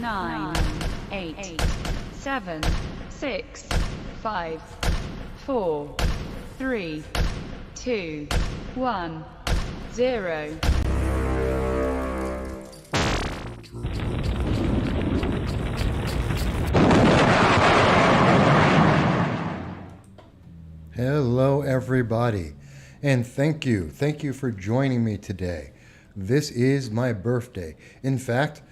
9, 8, 7, 6, 5, 4, 3, 2, 1, 0. Hello, everybody, and thank you for joining me today. This is my birthday. In fact,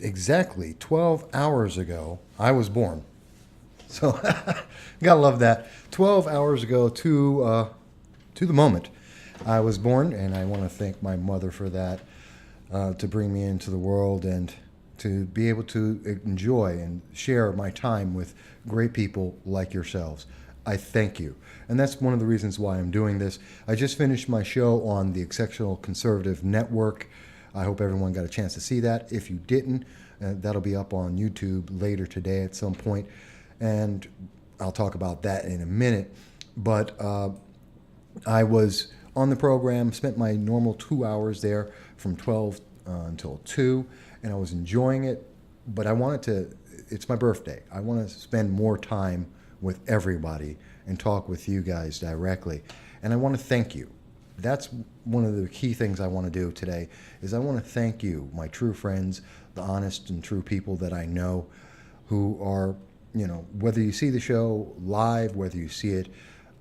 exactly 12 hours ago, I was born. So, gotta love that. 12 hours ago to the moment I was born, and I want to thank my mother for that, to bring me into the world and to be able to enjoy and share my time with great people like yourselves. I thank you. And that's one of the reasons why I'm doing this. I just finished my show on the Exceptional Conservative Network. I hope everyone got a chance to see that. If you didn't, that'll be up on YouTube later today at some point. And I'll talk about that in a minute. But I was on the program, spent my normal 2 hours there from 12 until 2, and I was enjoying it. But I wanted to, it's my birthday. I want to spend more time with everybody and talk with you guys directly. And I want to thank you. That's one of the key things I want to do today is I want to thank you, my true friends, the honest and true people that I know who are, you know, whether you see the show live, whether you see it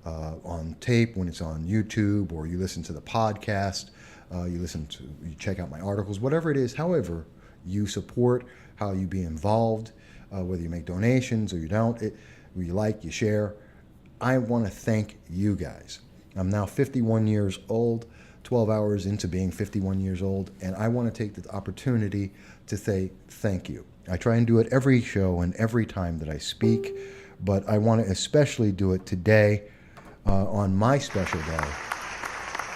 on tape when it's on YouTube, or you listen to the podcast, you check out my articles, whatever it is, however you support, how you be involved, whether you make donations or you don't, you like, you share. I want to thank you guys. I'm now 51 years old, 12 hours into being 51 years old, and I want to take the opportunity to say thank you. I try and do it every show and every time that I speak, but I want to especially do it today on my special day.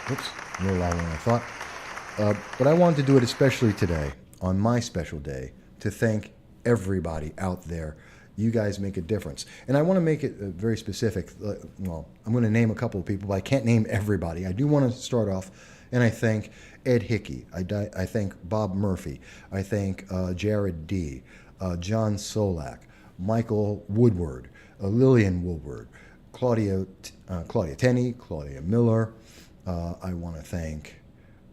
Oops, a little louder than I thought. But I wanted to do it especially today, on my special day, to thank everybody out there. You guys make a difference. And I want to make it very specific. Well, I'm going to name a couple of people, but I can't name everybody. I do want to start off, and I thank Ed Hickey. I thank Bob Murphy. I thank Jared D., John Solak, Michael Woodward, Lillian Woodward, Claudia Tenney, Claudia Miller. I want to thank,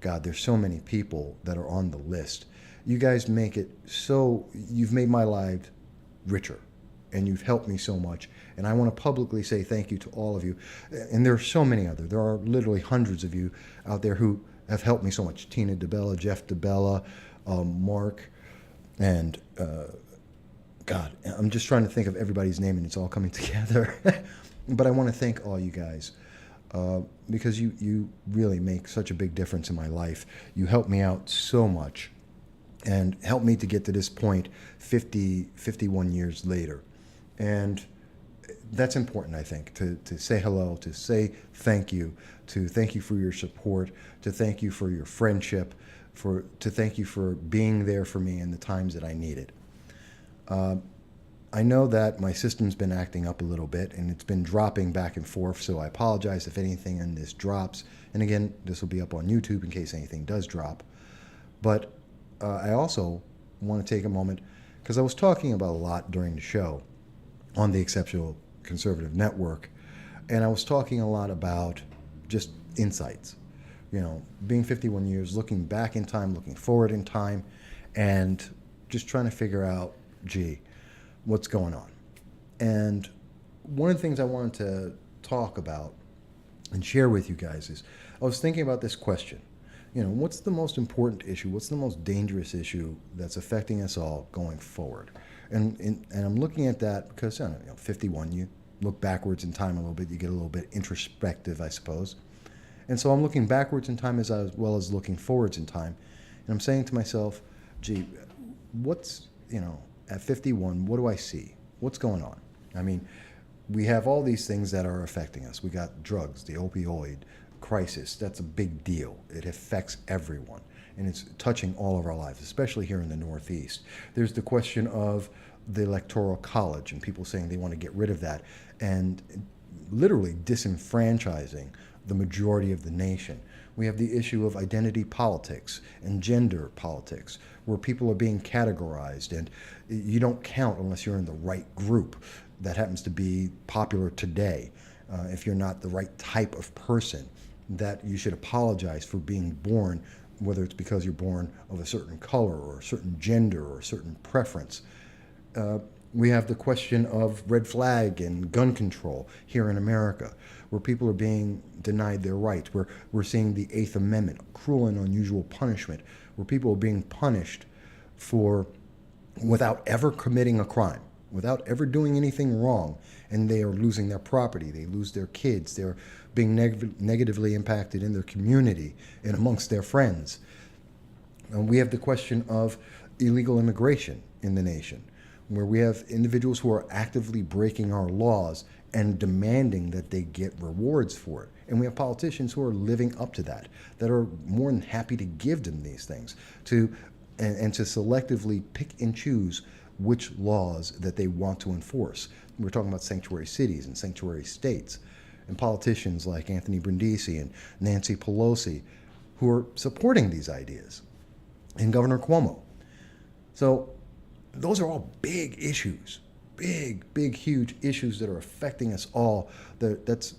God, there's so many people that are on the list. You guys make it so, you've made my life richer. And you've helped me so much. And I want to publicly say thank you to all of you. And there are so many others. There are literally hundreds of you out there who have helped me so much. Tina DeBella, Jeff DeBella, Mark, and God, I'm just trying to think of everybody's name and it's all coming together. But I want to thank all you guys because you really make such a big difference in my life. You help me out so much and help me to get to this point 51 years later. And that's important, I think, to say hello, to say thank you for your support, to thank you for your friendship, to thank you for being there for me in the times that I need it. I know that my system's been acting up a little bit, and it's been dropping back and forth, so I apologize if anything in this drops. And again, this will be up on YouTube in case anything does drop. But I also want to take a moment, because I was talking about a lot during the show on the Exceptional Conservative Network, and I was talking a lot about just insights. You know, being 51 years, looking back in time, looking forward in time, and just trying to figure out, gee, what's going on. And one of the things I wanted to talk about and share with you guys is, I was thinking about this question. You know, what's the most important issue? What's the most dangerous issue that's affecting us all going forward? And I'm looking at that because, you know, 51, you look backwards in time a little bit, you get a little bit introspective, I suppose. And so I'm looking backwards in time as well as looking forwards in time. And I'm saying to myself, gee, what's, you know, at 51, what do I see? What's going on? I mean, we have all these things that are affecting us. We got drugs, the opioid crisis. That's a big deal. It affects everyone, and it's touching all of our lives, especially here in the Northeast. There's the question of the Electoral College and people saying they want to get rid of that and literally disenfranchising the majority of the nation. We have the issue of identity politics and gender politics, where people are being categorized and you don't count unless you're in the right group that happens to be popular today. If you're not the right type of person, that you should apologize for being born, whether it's because you're born of a certain color or a certain gender or a certain preference. We have the question of red flag and gun control here in America, where people are being denied their rights, where we're seeing the Eighth Amendment, cruel and unusual punishment, where people are being punished for without ever committing a crime, without ever doing anything wrong, and they are losing their property, they lose their kids, they're being negatively impacted in their community and amongst their friends. And we have the question of illegal immigration in the nation, where we have individuals who are actively breaking our laws and demanding that they get rewards for it. And we have politicians who are living up to that, that are more than happy to give them these things, and to selectively pick and choose which laws that they want to enforce. We're talking about sanctuary cities and sanctuary states, and politicians like Anthony Brindisi and Nancy Pelosi who are supporting these ideas, and Governor Cuomo. So those are all big issues, big, huge issues that are affecting us all, that's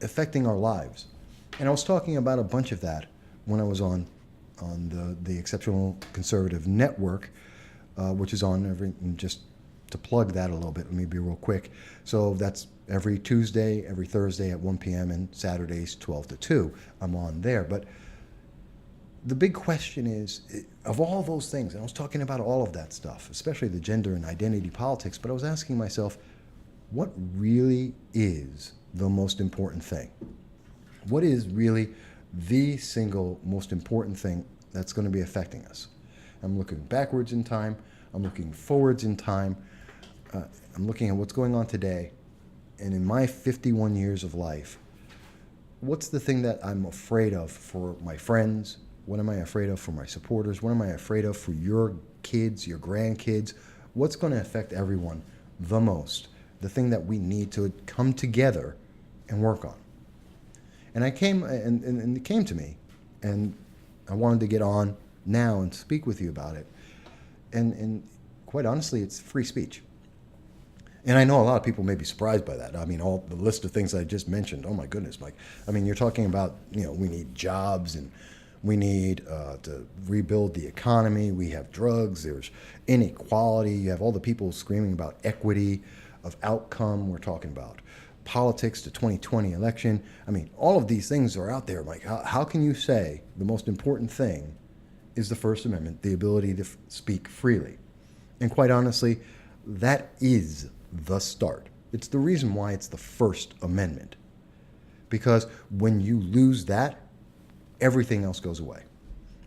affecting our lives. And I was talking about a bunch of that when I was on the Exceptional Conservative Network, which is on every, just to plug that a little bit, let me be real quick. So that's every Tuesday, every Thursday at 1 p.m. and Saturdays 12 to 2. I'm on there. But the big question is, of all those things, and I was talking about all of that stuff, especially the gender and identity politics, but I was asking myself, what really is the most important thing? What is really the single most important thing that's going to be affecting us? I'm looking backwards in time. I'm looking forwards in time. I'm looking at what's going on today. And in my 51 years of life, what's the thing that I'm afraid of for my friends? What am I afraid of for my supporters? What am I afraid of for your kids, your grandkids? What's going to affect everyone the most? The thing that we need to come together and work on. And I came, and it came to me, and I wanted to get on now and speak with you about it. And quite honestly, it's free speech. And I know a lot of people may be surprised by that. I mean, all the list of things I just mentioned, oh my goodness, Mike. I mean, you're talking about, we need jobs, and we need to rebuild the economy. We have drugs, there's inequality. You have all the people screaming about equity of outcome. We're talking about politics, the 2020 election. I mean, all of these things are out there. Mike, how can you say the most important thing is the First Amendment, the ability to speak freely? And quite honestly, that is the start. It's the reason why it's the First Amendment. Because when you lose that, everything else goes away.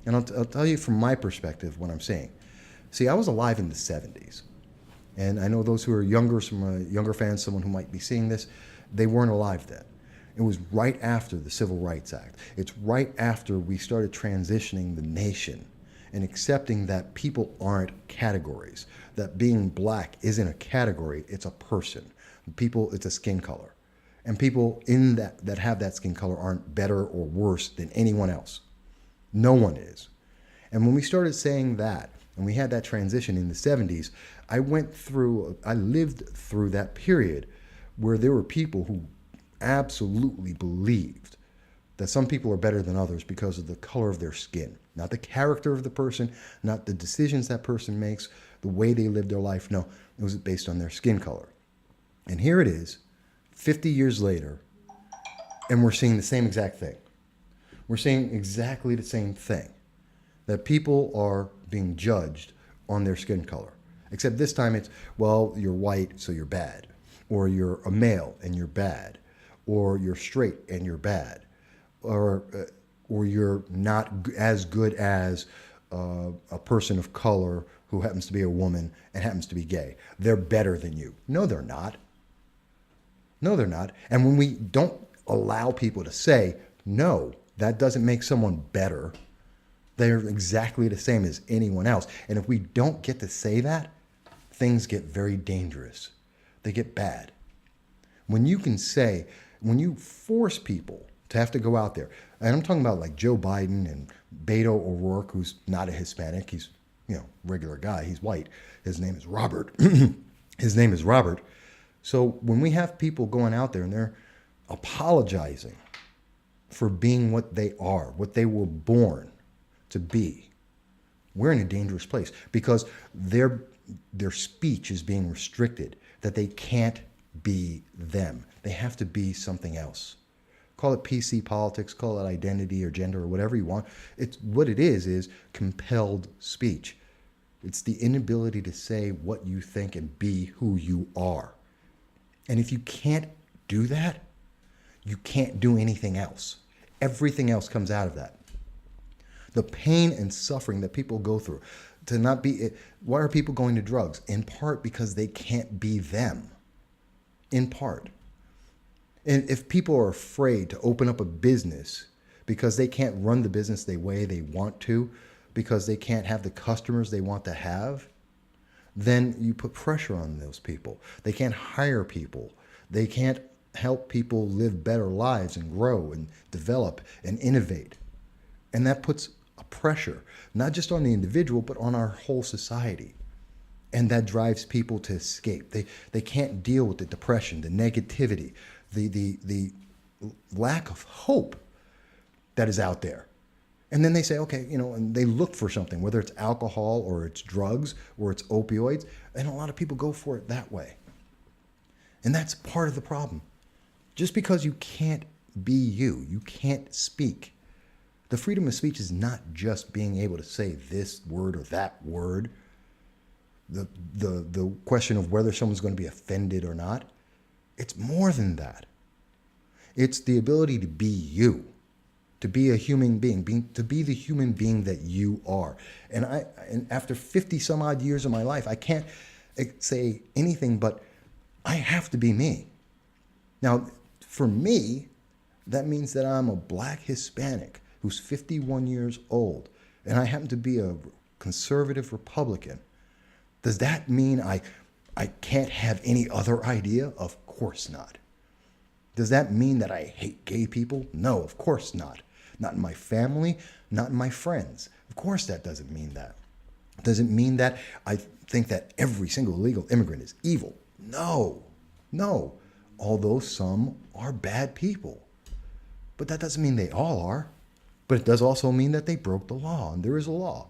And I'll tell you from my perspective what I'm saying. See, I was alive in the 70s. And I know those who are younger, some younger fans, someone who might be seeing this, they weren't alive then. It was right after the Civil Rights Act. It's right after we started transitioning the nation and accepting that people aren't categories, that being black isn't a category, it's a person. People, it's a skin color. And people in that have that skin color aren't better or worse than anyone else. No one is. And when we started saying that, and we had that transition in the 70s, I lived through that period where there were people who absolutely believed that some people are better than others because of the color of their skin. Not the character of the person, not the decisions that person makes, the way they live their life. No, it was based on their skin color. And here it is, 50 years later, and we're seeing the same exact thing. We're seeing exactly the same thing, that people are being judged on their skin color. Except this time it's, well, you're white, so you're bad. Or you're a male and you're bad. Or you're straight and you're bad. Or you're not as good as a person of color who happens to be a woman and happens to be gay. They're better than you. No, they're not. No, they're not. And when we don't allow people to say, no, that doesn't make someone better, they're exactly the same as anyone else. And if we don't get to say that, things get very dangerous. They get bad. When you can say, when you force people to have to go out there. And I'm talking about like Joe Biden and Beto O'Rourke, who's not a Hispanic. He's, regular guy. He's white. His name is Robert. His name is Robert. So when we have people going out there and they're apologizing for being what they are, what they were born to be, we're in a dangerous place because their speech is being restricted, that they can't be them. They have to be something else. Call it PC politics, call it identity or gender or whatever you want. It's what it is compelled speech. It's the inability to say what you think and be who you are. And if you can't do that, you can't do anything else. Everything else comes out of that. The pain and suffering that people go through to not be, why are people going to drugs? In part because they can't be them. In part. And if people are afraid to open up a business because they can't run the business the way they want to, because they can't have the customers they want to have, then you put pressure on those people. They can't hire people. They can't help people live better lives and grow and develop and innovate. And that puts a pressure, not just on the individual, but on our whole society. And that drives people to escape. They can't deal with the depression, the negativity, the lack of hope that is out there. And then they say, okay, and they look for something, whether it's alcohol or it's drugs or it's opioids. And a lot of people go for it that way. And that's part of the problem. Just because you can't be you can't speak. The freedom of speech is not just being able to say this word or that word. The question of whether someone's going to be offended or not. It's more than that. It's the ability to be you, to be a human being, to be the human being that you are. And after 50 some odd years of my life, I can't say anything but I have to be me. Now, for me, that means that I'm a black Hispanic who's 51 years old, and I happen to be a conservative Republican. Does that mean I can't have any other idea? Of course not. Does that mean that I hate gay people? No, of course not. Not in my family, not in my friends. Of course that doesn't mean that. Does it mean that I think that every single illegal immigrant is evil? No. Although some are bad people. But that doesn't mean they all are. But it does also mean that they broke the law, and there is a law.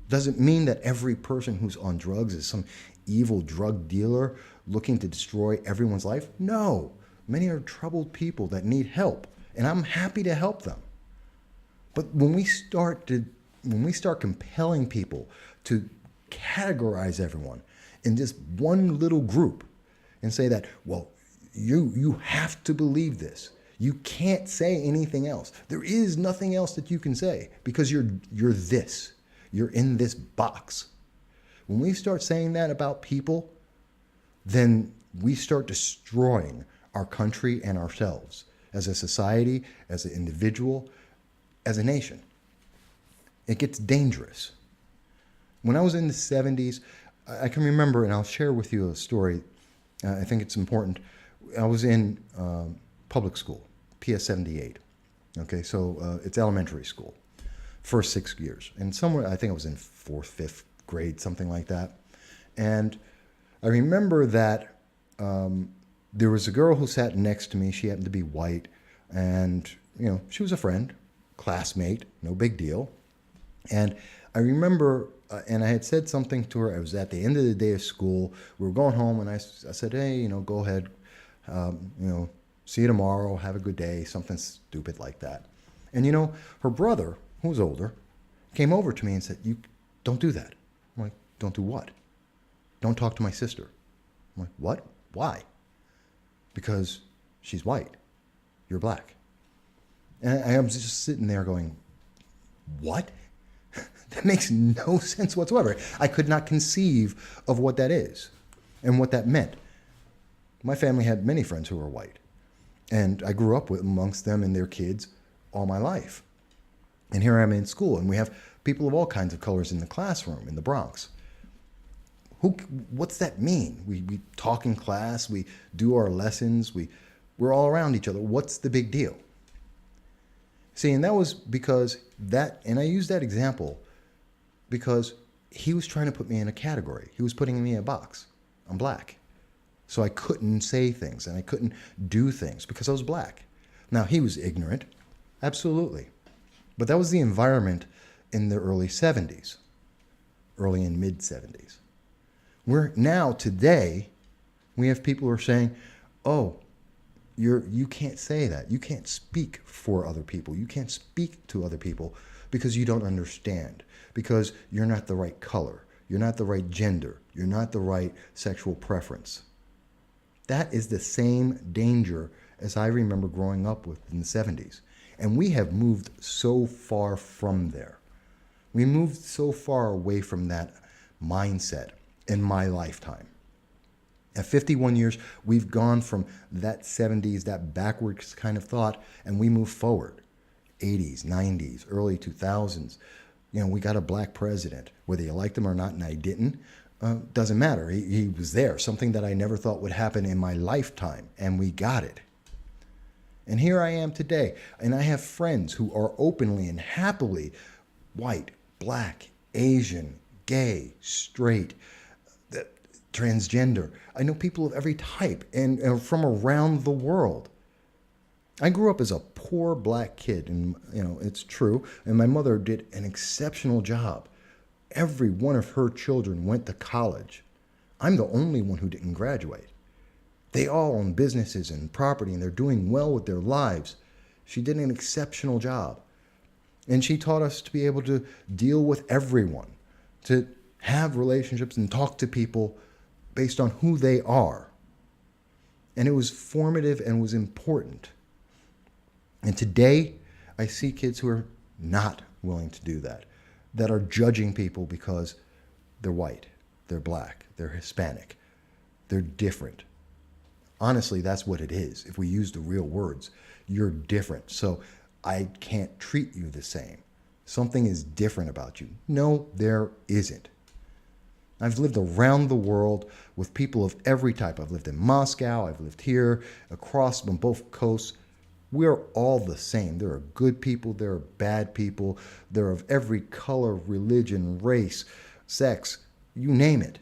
Does it mean that every person who's on drugs is some evil drug dealer looking to destroy everyone's life? No. Many are troubled people that need help, and I'm happy to help them. But when we start compelling people to categorize everyone in just one little group and say that, well, you have to believe this. You can't say anything else. There is nothing else that you can say because you're this. You're in this box. When we start saying that about people, then we start destroying our country and ourselves as a society, as an individual, as a nation. It gets dangerous. When I was in the 70s, I can remember, and I'll share with you a story. I think it's important. I was in public school, PS 78. Okay, so it's elementary school, first 6 years. And somewhere, I think I was in 4th, 5th grade, something like that. And I remember that there was a girl who sat next to me. She happened to be white. And, she was a friend, classmate, no big deal. And I remember, and I had said something to her. I was at the end of the day of school. We were going home, and I said, hey, go ahead, see you tomorrow, have a good day, something stupid like that. And, her brother, who was older, came over to me and said, you don't do that. I'm like, don't do what? Don't talk to my sister. I'm like, what? Why? Because she's white. You're black. And I was just sitting there going, what? That makes no sense whatsoever. I could not conceive of what that is and what that meant. My family had many friends who were white, and I grew up amongst them and their kids all my life. And here I am in school, and we have people of all kinds of colors in the classroom in the Bronx. What's that mean? We talk in class, we do our lessons, we're all around each other. What's the big deal? See, and that was because that, and I use that example because he was trying to put me in a category. He was putting me in a box. I'm black. So I couldn't say things and I couldn't do things because I was black. Now, he was ignorant. Absolutely. But that was the environment in the early 70s, early and mid 70s. We're now, today, we have people who are saying, oh, you can't say that. You can't speak for other people. You can't speak to other people because you don't understand, because you're not the right color. You're not the right gender. You're not the right sexual preference. That is the same danger as I remember growing up with in the 70s. And we have moved so far from there. We moved so far away from that mindset in my lifetime. At 51 years, we've gone from that 70s, that backwards kind of thought, and we move forward. 80s, 90s, early 2000s. You know, we got a black president. Whether you liked him or not, and I didn't, doesn't matter. He was there, something that I never thought would happen in my lifetime, and we got it. And here I am today, and I have friends who are openly and happily white, black, Asian, gay, straight, transgender. I know people of every type and from around the world. I grew up as a poor black kid, and it's true, and my mother did an exceptional job. Every one of her children went to college. I'm the only one who didn't graduate. They all own businesses and property, and they're doing well with their lives. She did an exceptional job. And she taught us to be able to deal with everyone, to have relationships and talk to people based on who they are. And it was formative and was important. And today, I see kids who are not willing to do that, that are judging people because they're white, they're black, they're Hispanic, they're different. Honestly, that's what it is. If we use the real words, you're different. So I can't treat you the same. Something is different about you. No, there isn't. I've lived around the world with people of every type. I've lived in Moscow. I've lived here, across on both coasts. We're all the same. There are good people. There are bad people. They're of every color, religion, race, sex, you name it.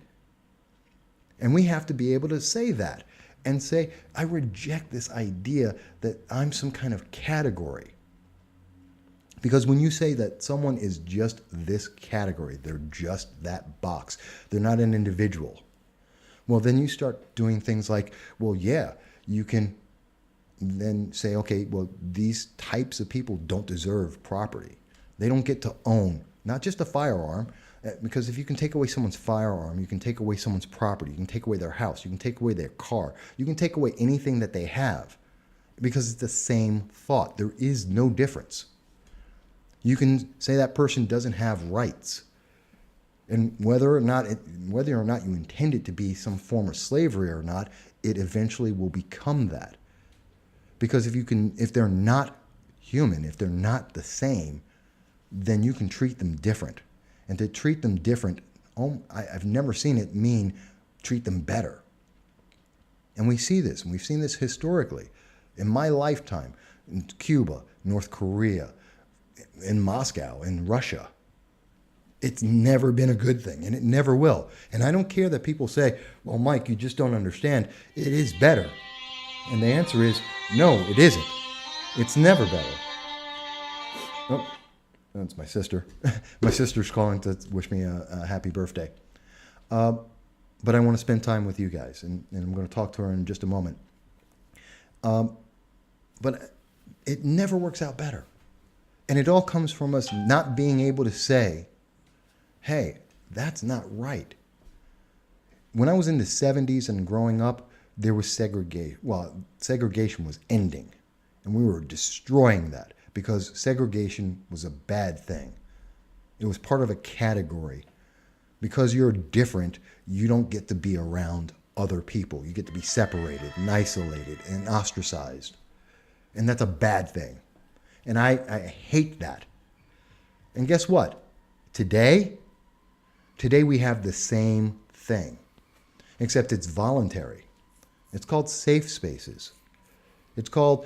And we have to be able to say that and say, I reject this idea that I'm some kind of category. Because when you say that someone is just this category, they're just that box, they're not an individual, well, then you start doing things like, well, yeah, you can then say, okay, well, these types of people don't deserve property. They don't get to own, not just a firearm, because if you can take away someone's firearm, you can take away someone's property, you can take away their house, you can take away their car, you can take away anything that they have, because it's the same thought. There is no difference. You can say that person doesn't have rights. And whether or not you intend it to be some form of slavery or not, it eventually will become that. Because if they're not human, if they're not the same, then you can treat them different. And to treat them different, I've never seen it mean treat them better. And we see this, and we've seen this historically. In my lifetime, in Cuba, North Korea, in Moscow, in Russia, it's never been a good thing, and it never will. And I don't care that people say, well, Mike, you just don't understand. It is better. And the answer is, no, it isn't. It's never better. Oh, that's my sister. My sister's calling to wish me a happy birthday. But I want to spend time with you guys, and I'm going to talk to her in just a moment. But it never works out better. And it all comes from us not being able to say, hey, that's not right. When I was in the 70s and growing up, there was segregation. Well, segregation was ending, and we were destroying that because segregation was a bad thing. It was part of a category. Because you're different, you don't get to be around other people. You get to be separated and isolated and ostracized. And that's a bad thing. And I hate that. And guess what? Today we have the same thing, except it's voluntary. It's called safe spaces. It's called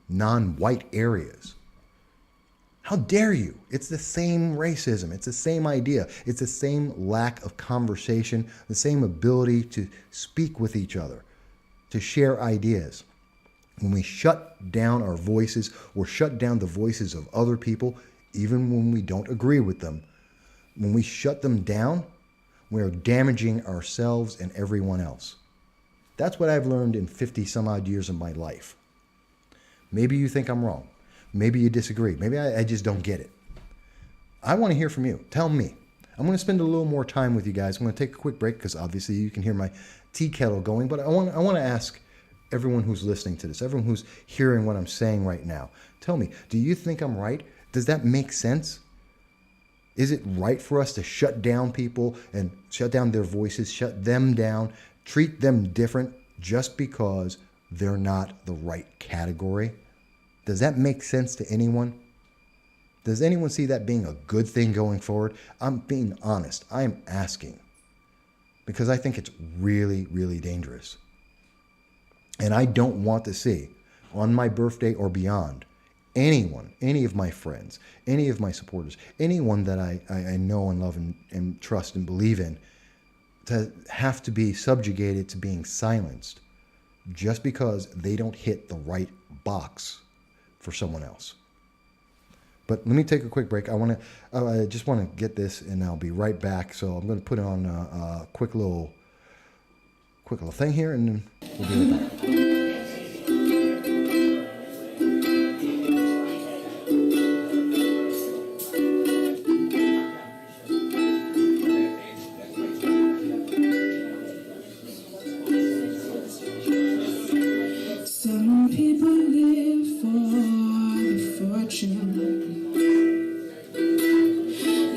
non-white areas. How dare you? It's the same racism. It's the same idea. It's the same lack of conversation, the same ability to speak with each other, to share ideas. When we shut down our voices or shut down the voices of other people, even when we don't agree with them, when we shut them down, we're damaging ourselves and everyone else. That's what I've learned in 50 some odd years of my life. Maybe you think I'm wrong. Maybe you disagree. Maybe I just don't get it. I want to hear from you. Tell me. I'm going to spend a little more time with you guys. I'm going to take a quick break because obviously you can hear my tea kettle going. But I want to ask everyone who's listening to this, everyone who's hearing what I'm saying right now, tell me, do you think I'm right? Does that make sense? Is it right for us to shut down people and shut down their voices, shut them down, treat them different just because they're not the right category? Does that make sense to anyone? Does anyone see that being a good thing going forward? I'm being honest. I am asking because I think it's really, really dangerous. And I don't want to see on my birthday or beyond anyone, any of my friends, any of my supporters, anyone that I know and love and trust and believe in to have to be subjugated to being silenced just because they don't hit the right box for someone else. But let me take a quick break. I just want to get this and I'll be right back. So I'm going to put on a quick little thing here and then we'll be right back. Some people live for the fortune.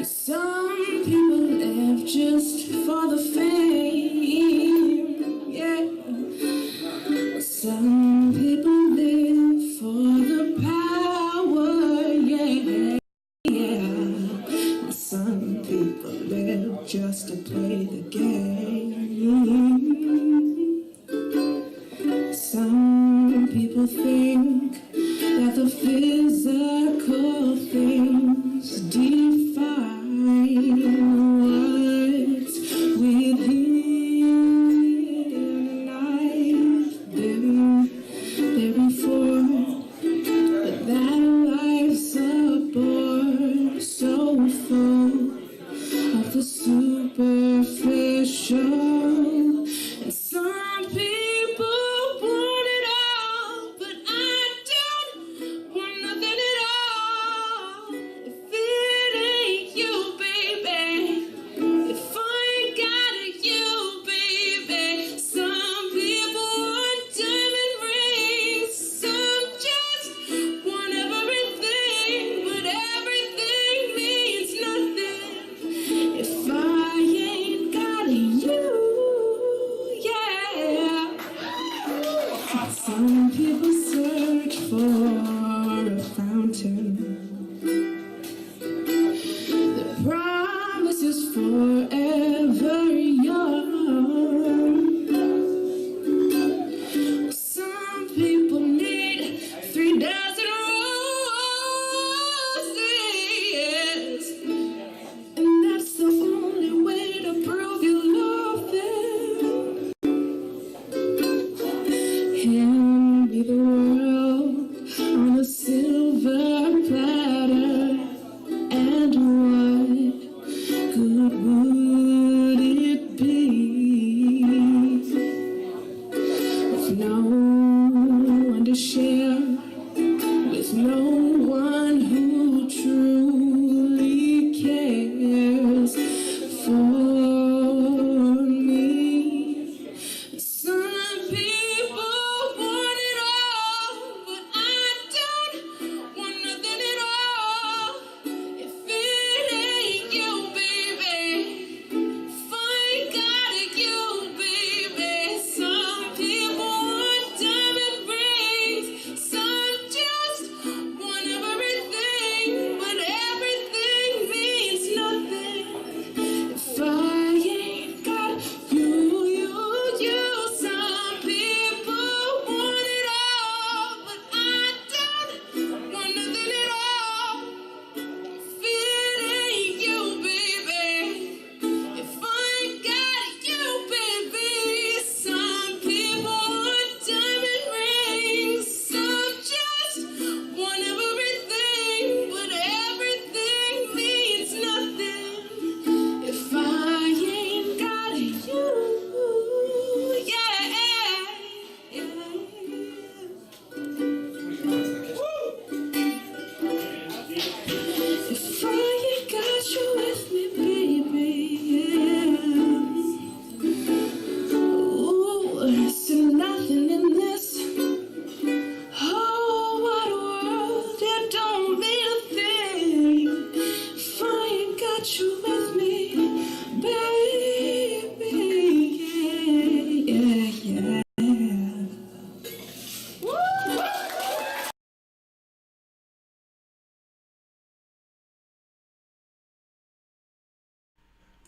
Some people live just for the fame. Yeah. Some people live for the power. Yeah. Yeah. Some people live just to play the game. Some people think that the physical things define what's within. I've been there before, but that life's a bore so full of the superficial.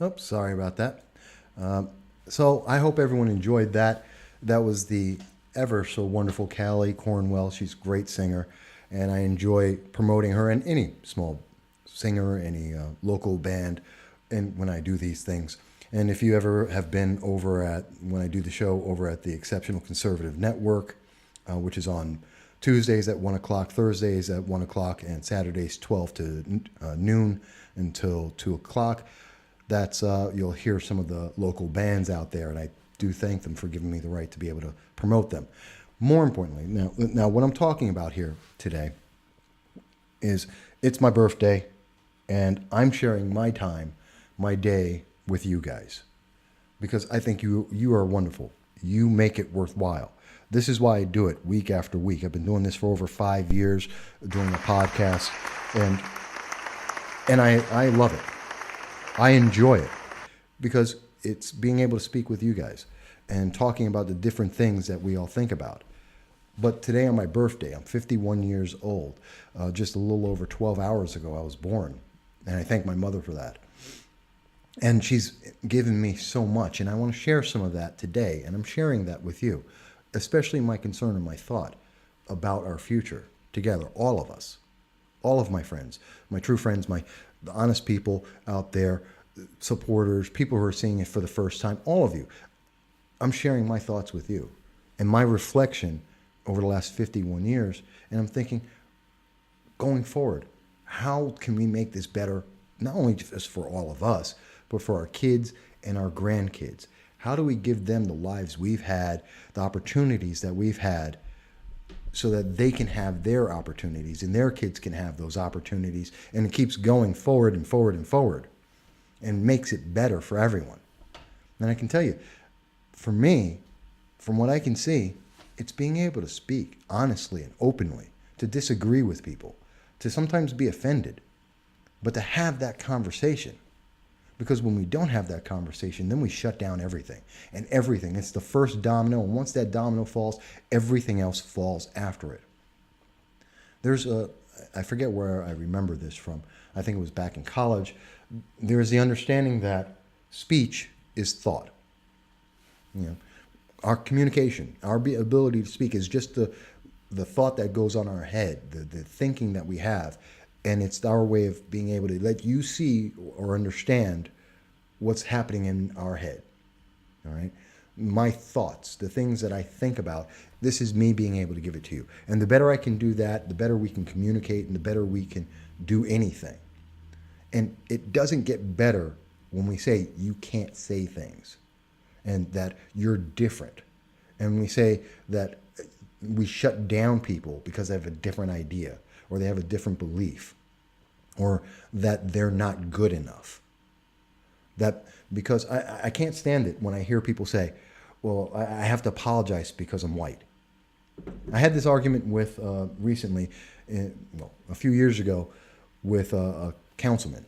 Oops, sorry about that. So I hope everyone enjoyed that. That was the ever so wonderful Callie Cornwell. She's a great singer, and I enjoy promoting her and any small singer, any local band, and when I do these things. And if you ever have been over at, when I do the show over at the Exceptional Conservative Network, which is on Tuesdays at 1 o'clock, Thursdays at 1 o'clock, and Saturdays 12 to noon until 2 o'clock. That's you'll hear some of the local bands out there, and I do thank them for giving me the right to be able to promote them. More importantly, now what I'm talking about here today is it's my birthday, and I'm sharing my time, my day with you guys, because I think you are wonderful. You make it worthwhile. This is why I do it week after week. I've been doing this for over 5 years, doing a podcast, and I love it. I enjoy it because it's being able to speak with you guys and talking about the different things that we all think about. But today on my birthday, I'm 51 years old. Just a little over 12 hours ago, I was born. And I thank my mother for that. And she's given me so much. And I want to share some of that today. And I'm sharing that with you, especially my concern and my thought about our future together, all of us, all of my friends, my true friends, the honest people out there, supporters, people who are seeing it for the first time, all of you. I'm sharing my thoughts with you and my reflection over the last 51 years. And I'm thinking, going forward, how can we make this better, not only just for all of us, but for our kids and our grandkids? How do we give them the lives we've had, the opportunities that we've had, so that they can have their opportunities and their kids can have those opportunities, and it keeps going forward and forward and forward and makes it better for everyone. And I can tell you, for me, from what I can see, it's being able to speak honestly and openly, to disagree with people, to sometimes be offended, but to have that conversation. Because when we don't have that conversation, then we shut down everything. And everything, it's the first domino. And once that domino falls, everything else falls after it. I forget where I remember this from. I think it was back in college. There's the understanding that speech is thought. Our communication, our ability to speak is just the thought that goes on our head, the thinking that we have. And it's our way of being able to let you see or understand what's happening in our head. All right? My thoughts, the things that I think about, this is me being able to give it to you. And the better I can do that, the better we can communicate and the better we can do anything. And it doesn't get better when we say you can't say things and that you're different. And we say that we shut down people because they have a different idea, or they have a different belief, or that they're not good enough. That because I can't stand it when I hear people say, well, I have to apologize because I'm white. I had this argument with recently, a few years ago, with a councilman,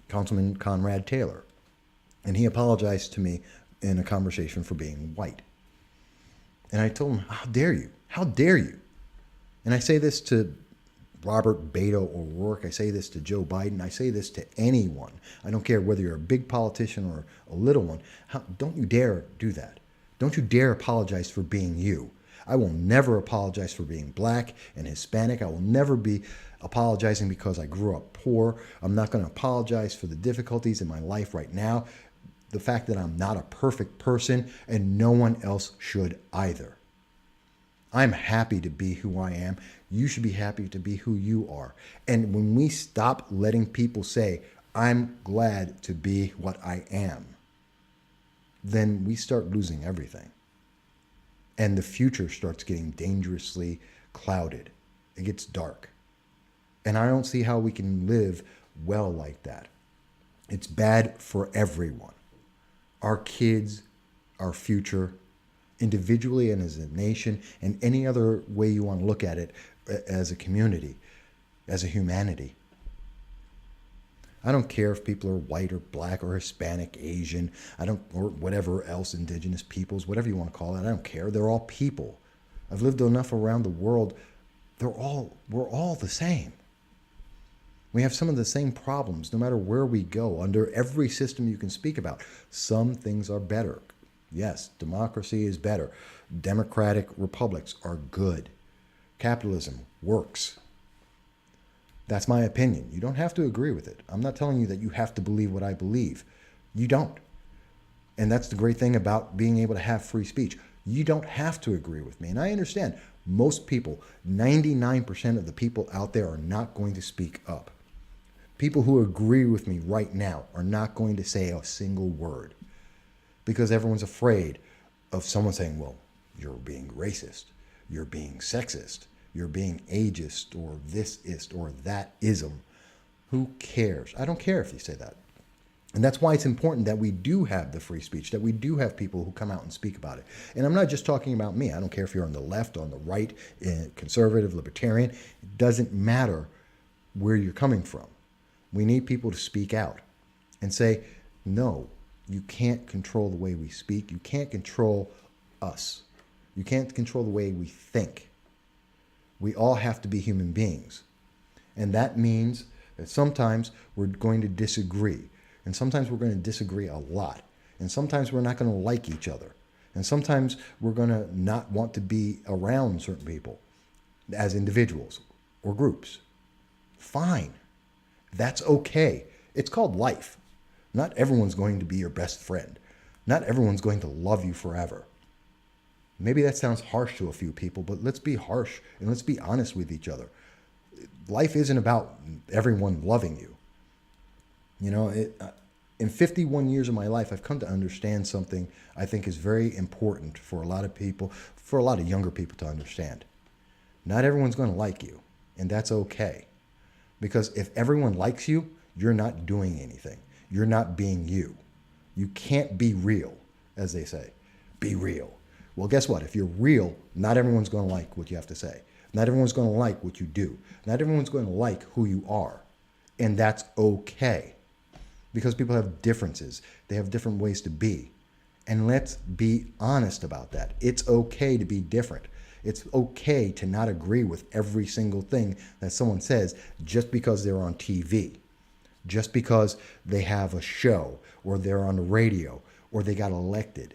Councilman Conrad Taylor. And he apologized to me in a conversation for being white. And I told him, how dare you? How dare you? And I say this to Robert Beto O'Rourke. I say this to Joe Biden. I say this to anyone. I don't care whether you're a big politician or a little one. Don't you dare do that. Don't you dare apologize for being you. I will never apologize for being black and Hispanic. I will never be apologizing because I grew up poor. I'm not going to apologize for the difficulties in my life right now. The fact that I'm not a perfect person, and no one else should either. I'm happy to be who I am. You should be happy to be who you are. And when we stop letting people say, I'm glad to be what I am, then we start losing everything. And the future starts getting dangerously clouded. It gets dark. And I don't see how we can live well like that. It's bad for everyone. Our kids, our future, individually and as a nation, and any other way you want to look at it, as a community, as a humanity. I don't care if people are white or black or Hispanic, Asian, or whatever else, indigenous peoples, whatever you want to call it. I don't care. They're all people. I've lived enough around the world. We're all the same. We have some of the same problems no matter where we go, under every system you can speak about. Some things are better. Yes, democracy is better. Democratic republics are good. Capitalism works. That's my opinion. You don't have to agree with it. I'm not telling you that you have to believe what I believe. You don't. And that's the great thing about being able to have free speech. You don't have to agree with me. And I understand most people, 99% of the people out there are not going to speak up. People who agree with me right now are not going to say a single word because everyone's afraid of someone saying, well, you're being racist, you're being sexist, you're being ageist, or this-ist, or that-ism. Who cares? I don't care if you say that. And that's why it's important that we do have the free speech, that we do have people who come out and speak about it. And I'm not just talking about me. I don't care if you're on the left, on the right, conservative, libertarian. It doesn't matter where you're coming from. We need people to speak out and say, no, you can't control the way we speak. You can't control us. You can't control the way we think. We all have to be human beings. And that means that sometimes we're going to disagree. And sometimes we're going to disagree a lot. And sometimes we're not going to like each other. And sometimes we're going to not want to be around certain people as individuals or groups. Fine. That's okay. It's called life. Not everyone's going to be your best friend. Not everyone's going to love you forever. Maybe that sounds harsh to a few people, but let's be harsh and let's be honest with each other. Life isn't about everyone loving you. You know, in 51 years of my life, I've come to understand something I think is very important for a lot of people, for a lot of younger people to understand. Not everyone's going to like you, and that's okay. Because if everyone likes you, you're not doing anything. You're not being you. You can't be real, as they say. Be real. Well, guess what? If you're real, not everyone's going to like what you have to say. Not everyone's going to like what you do. Not everyone's going to like who you are. And that's okay. Because people have differences. They have different ways to be. And let's be honest about that. It's okay to be different. It's okay to not agree with every single thing that someone says just because they're on TV, just because they have a show, or they're on the radio, or they got elected.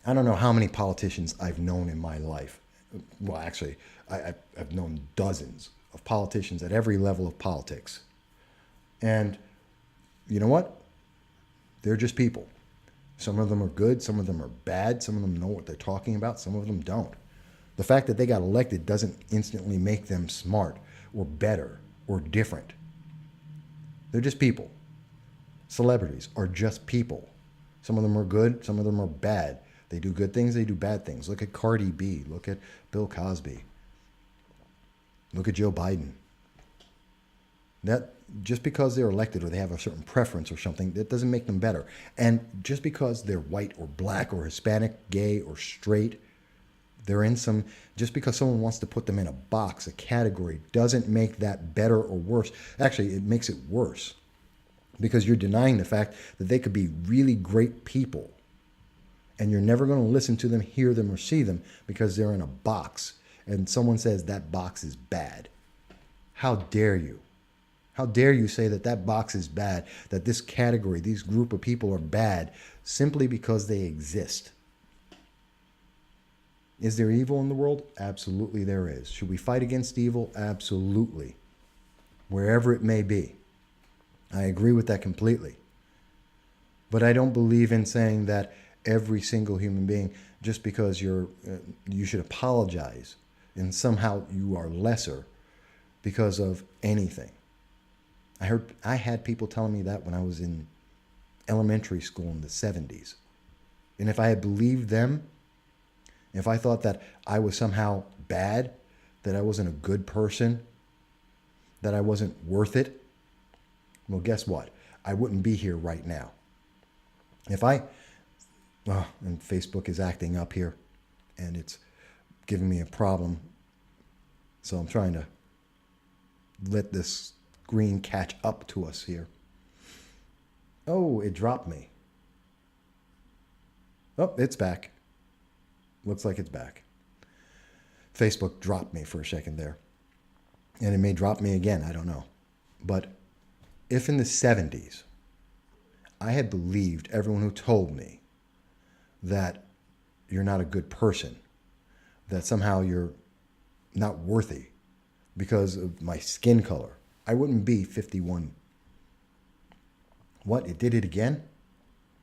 I don't know how many politicians I've known in my life. Well, actually, I've known dozens of politicians at every level of politics. And you know what? They're just people. Some of them are good, some of them are bad, some of them know what they're talking about, some of them don't. The fact that they got elected doesn't instantly make them smart or better or different. They're just people. Celebrities are just people. Some of them are good, some of them are bad. They do good things, they do bad things. Look at Cardi B, look at Bill Cosby. Look at Joe Biden. That just because they're elected or they have a certain preference or something, that doesn't make them better. And just because they're white or black or Hispanic, gay or straight, just because someone wants to put them in a box, a category, doesn't make that better or worse. Actually, it makes it worse because you're denying the fact that they could be really great people and you're never going to listen to them, hear them, or see them because they're in a box and someone says that box is bad. How dare you? How dare you say that that box is bad, that this category, these group of people are bad simply because they exist? Is there evil in the world? Absolutely there is. Should we fight against evil? Absolutely. Wherever it may be. I agree with that completely. But I don't believe in saying that every single human being, just because you should apologize and somehow you are lesser because of anything. I had people telling me that when I was in elementary school in the 70s. And if I had believed them, if I thought that I was somehow bad, that I wasn't a good person, that I wasn't worth it, well, guess what? I wouldn't be here right now. And Facebook is acting up here, and it's giving me a problem. So I'm trying to let this screen catch up to us here. Oh, it dropped me. Oh, it's back. Looks like it's back. Facebook dropped me for a second there. And it may drop me again. I don't know. But if in the 70s I had believed everyone who told me that you're not a good person, that somehow you're not worthy because of my skin color, I wouldn't be 51. What? It did it again?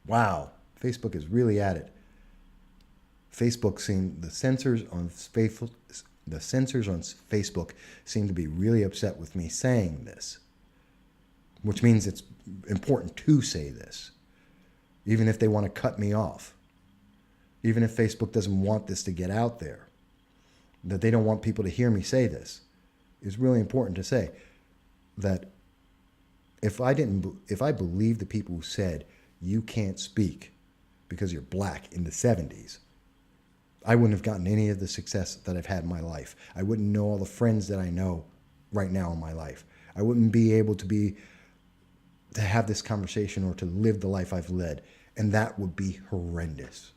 Wow. Facebook is really at it. Facebook seemed, the censors on Facebook seem to be really upset with me saying this, which means it's important to say this, even if they want to cut me off, even if Facebook doesn't want this to get out there, that they don't want people to hear me say this. It's really important to say that if I believed the people who said you can't speak because you're black in the 70s, I wouldn't have gotten any of the success that I've had in my life. I wouldn't know all the friends that I know right now in my life. I wouldn't be able to have this conversation or to live the life I've led. And that would be horrendous.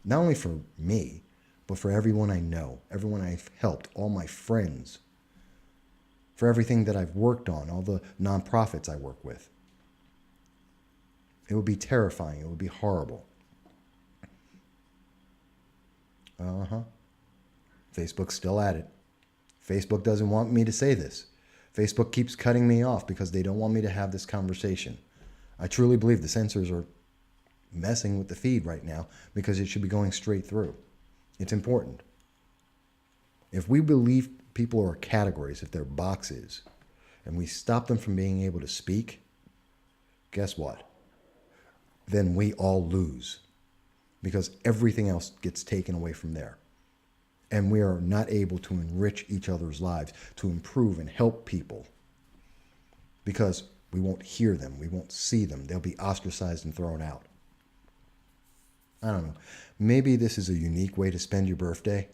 Not only for me, but for everyone I know, everyone I've helped, all my friends, for everything that I've worked on, all the nonprofits I work with. It would be terrifying. It would be horrible. Facebook's still at it. Facebook doesn't want me to say this. Facebook keeps cutting me off because they don't want me to have this conversation. I truly believe the censors are messing with the feed right now because it should be going straight through. It's important. If we believe people are categories, if they're boxes, and we stop them from being able to speak, guess what? Then we all lose because everything else gets taken away from there. And we are not able to enrich each other's lives, to improve and help people because we won't hear them. We won't see them. They'll be ostracized and thrown out. I don't know. Maybe this is a unique way to spend your birthday.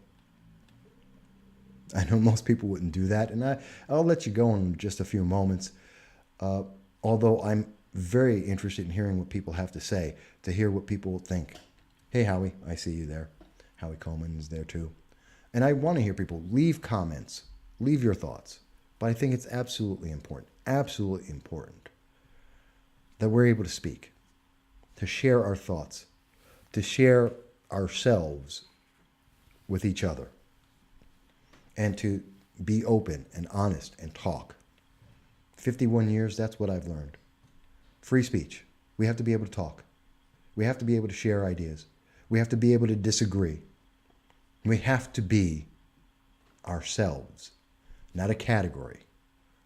I know most people wouldn't do that, and I'll let you go in just a few moments. Although I'm very interested in hearing what people have to say, to hear what people think. Hey, Howie, I see you there. Howie Coleman is there too. And I want to hear people leave comments, leave your thoughts. But I think it's absolutely important that we're able to speak, to share our thoughts, to share ourselves with each other, and to be open and honest and talk. 51 years, that's what I've learned. Free speech. We have to be able to talk. We have to be able to share ideas. We have to be able to disagree. We have to be ourselves, not a category.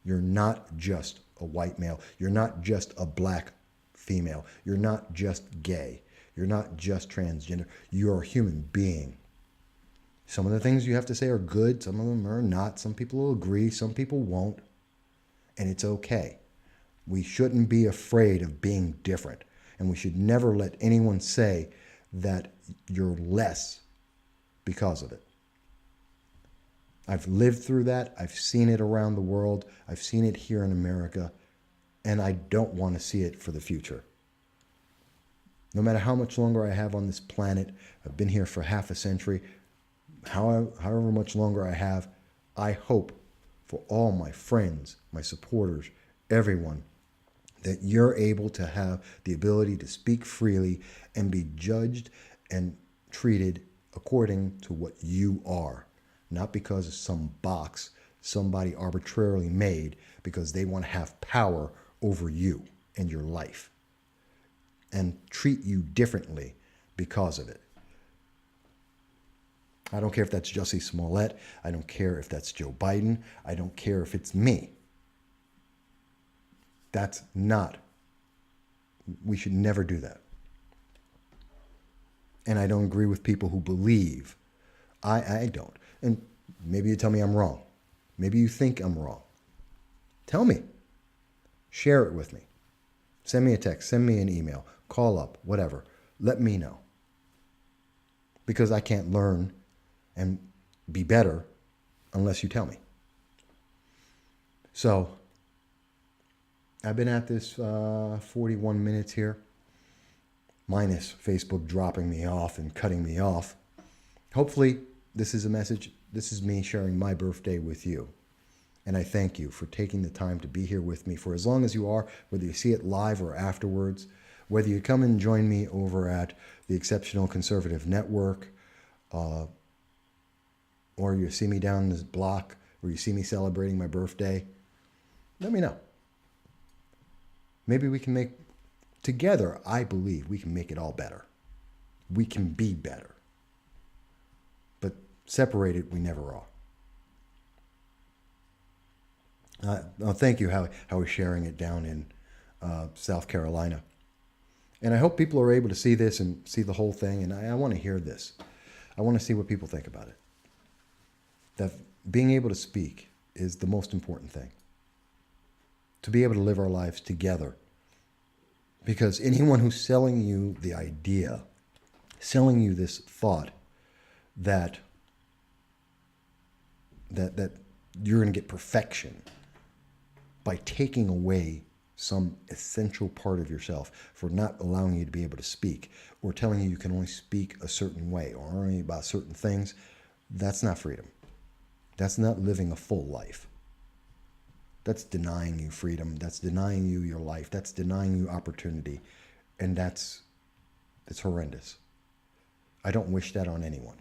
You're not just a white male. You're not just a black female. You're not just gay. You're not just transgender. You're a human being. Some of the things you have to say are good. Some of them are not. Some people will agree. Some people won't. And it's okay. We shouldn't be afraid of being different. And we should never let anyone say that you're less because of it. I've lived through that. I've seen it around the world. I've seen it here in America. And I don't want to see it for the future. No matter how much longer I have on this planet, I've been here for half a century, however much longer I have, I hope for all my friends, my supporters, everyone, that you're able to have the ability to speak freely and be judged and treated according to what you are, not because of some box somebody arbitrarily made because they want to have power over you and your life and treat you differently because of it. I don't care if that's Jussie Smollett. I don't care if that's Joe Biden. I don't care if it's me. That's not. We should never do that. And I don't agree with people who believe. I don't. And maybe you tell me I'm wrong. Maybe you think I'm wrong. Tell me. Share it with me. Send me a text. Send me an email. Call up. Whatever. Let me know. Because I can't learn and be better unless you tell me. So, I've been at this 41 minutes here, minus Facebook dropping me off and cutting me off. Hopefully, this is a message. This is me sharing my birthday with you. And I thank you for taking the time to be here with me for as long as you are, whether you see it live or afterwards, whether you come and join me over at the Exceptional Conservative Network, or you see me down this block, or you see me celebrating my birthday, let me know. Maybe we can make, together, I believe we can make it all better. We can be better. But separated, we never are. Thank you, how we're sharing it down in South Carolina. And I hope people are able to see this and see the whole thing. And I want to hear this. I want to see what people think about it. That being able to speak is the most important thing. To be able to live our lives together. Because anyone who's selling you the idea, selling you this thought that you're going to get perfection by taking away some essential part of yourself, for not allowing you to be able to speak, or telling you can only speak a certain way or only about certain things, that's not freedom. That's not living a full life. That's denying you freedom. That's denying you your life. That's denying you opportunity. And it's horrendous. I don't wish that on anyone.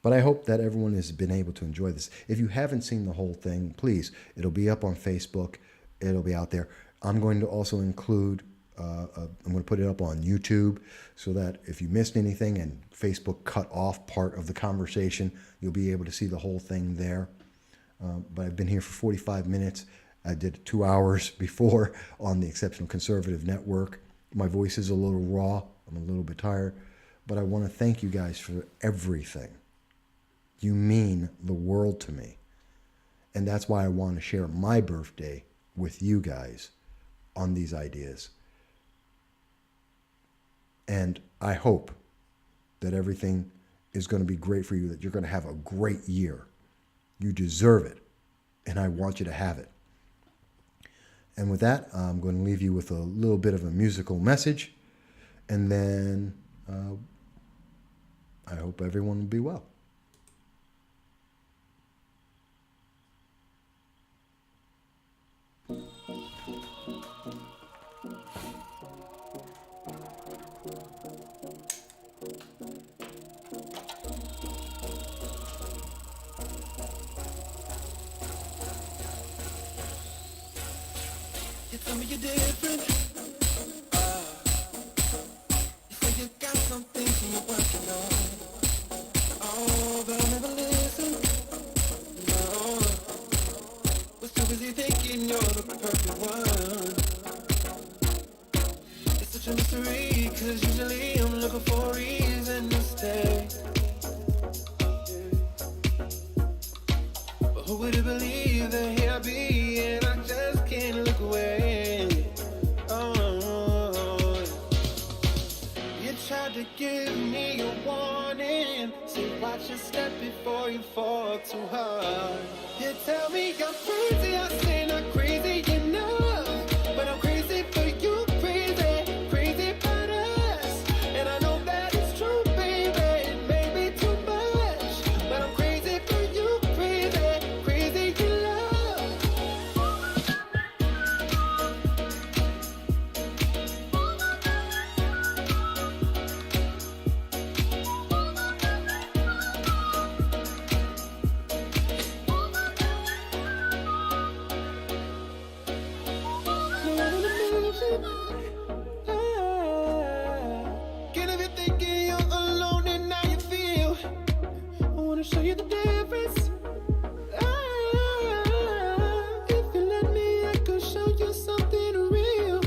But I hope that everyone has been able to enjoy this. If you haven't seen the whole thing, please, it'll be up on Facebook. It'll be out there. I'm going to also include, I'm going to put it up on YouTube so that if you missed anything and Facebook cut off part of the conversation, you'll be able to see the whole thing there. But I've been here for 45 minutes. I did 2 hours before on the Exceptional Conservative Network. My voice is a little raw. I'm a little bit tired. But I want to thank you guys for everything. You mean the world to me. And that's why I want to share my birthday with you guys on these ideas. And I hope that everything is going to be great for you, that you're going to have a great year. You deserve it, and I want you to have it. And with that, I'm going to leave you with a little bit of a musical message, and then I hope everyone will be well. You tell me you're different. You say you got some things you're working on. Oh, but I'll never listen. No. Was too busy thinking you're the perfect one. It's such a mystery, 'cause usually I'm looking for a reason to stay. But who would have believed that here I be and I just can't look away? Oh, you tried to give me a warning. Say watch your step before you fall too hard. You tell me I'm crazy, I say not crazy enough. But I'm crazy for you, crazy, crazy about us. And I know that it's true, baby, it may be too much. But I'm crazy for you, crazy, crazy in love. Get if you're thinking you're alone and now you feel. I wanna show you the difference. If you let me, I could show you something real.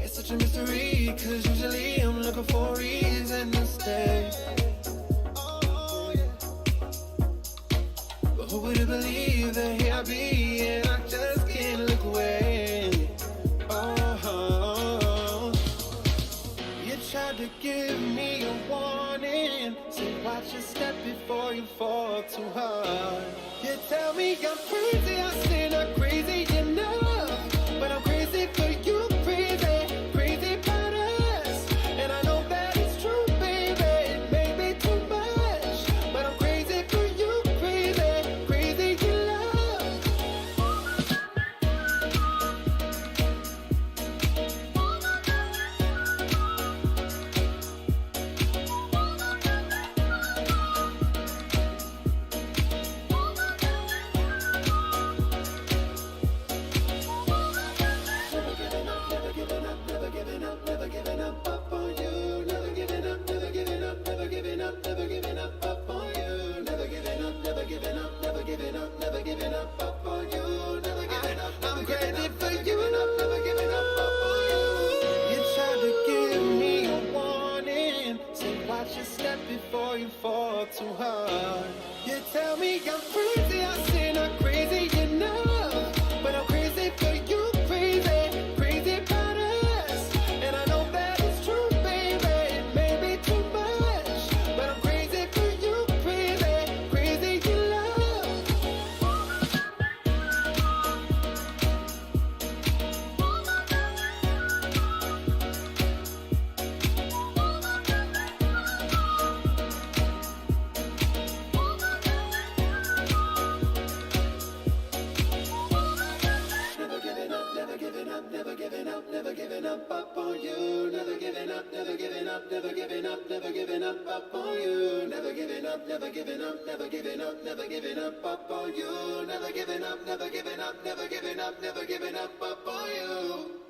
It's such a mystery, 'cause usually I'm looking for a reason to stay. Oh, yeah. But who would have believed that here I be and I just can't look away? Oh, you tried to give me a warning. Say watch your step before you fall too hard. You tell me I'm crazy, I say not crazy enough. But I'm crazy for you, crazy, crazy about us. And I know that it's true, baby, it may be too much. But I'm crazy for you, crazy, crazy. up on you. Never giving up, never giving up, never giving up, never giving up on you. Never giving up, never giving up, never giving up, never giving up on you. Never giving up, never giving up, never giving up, never giving up on you.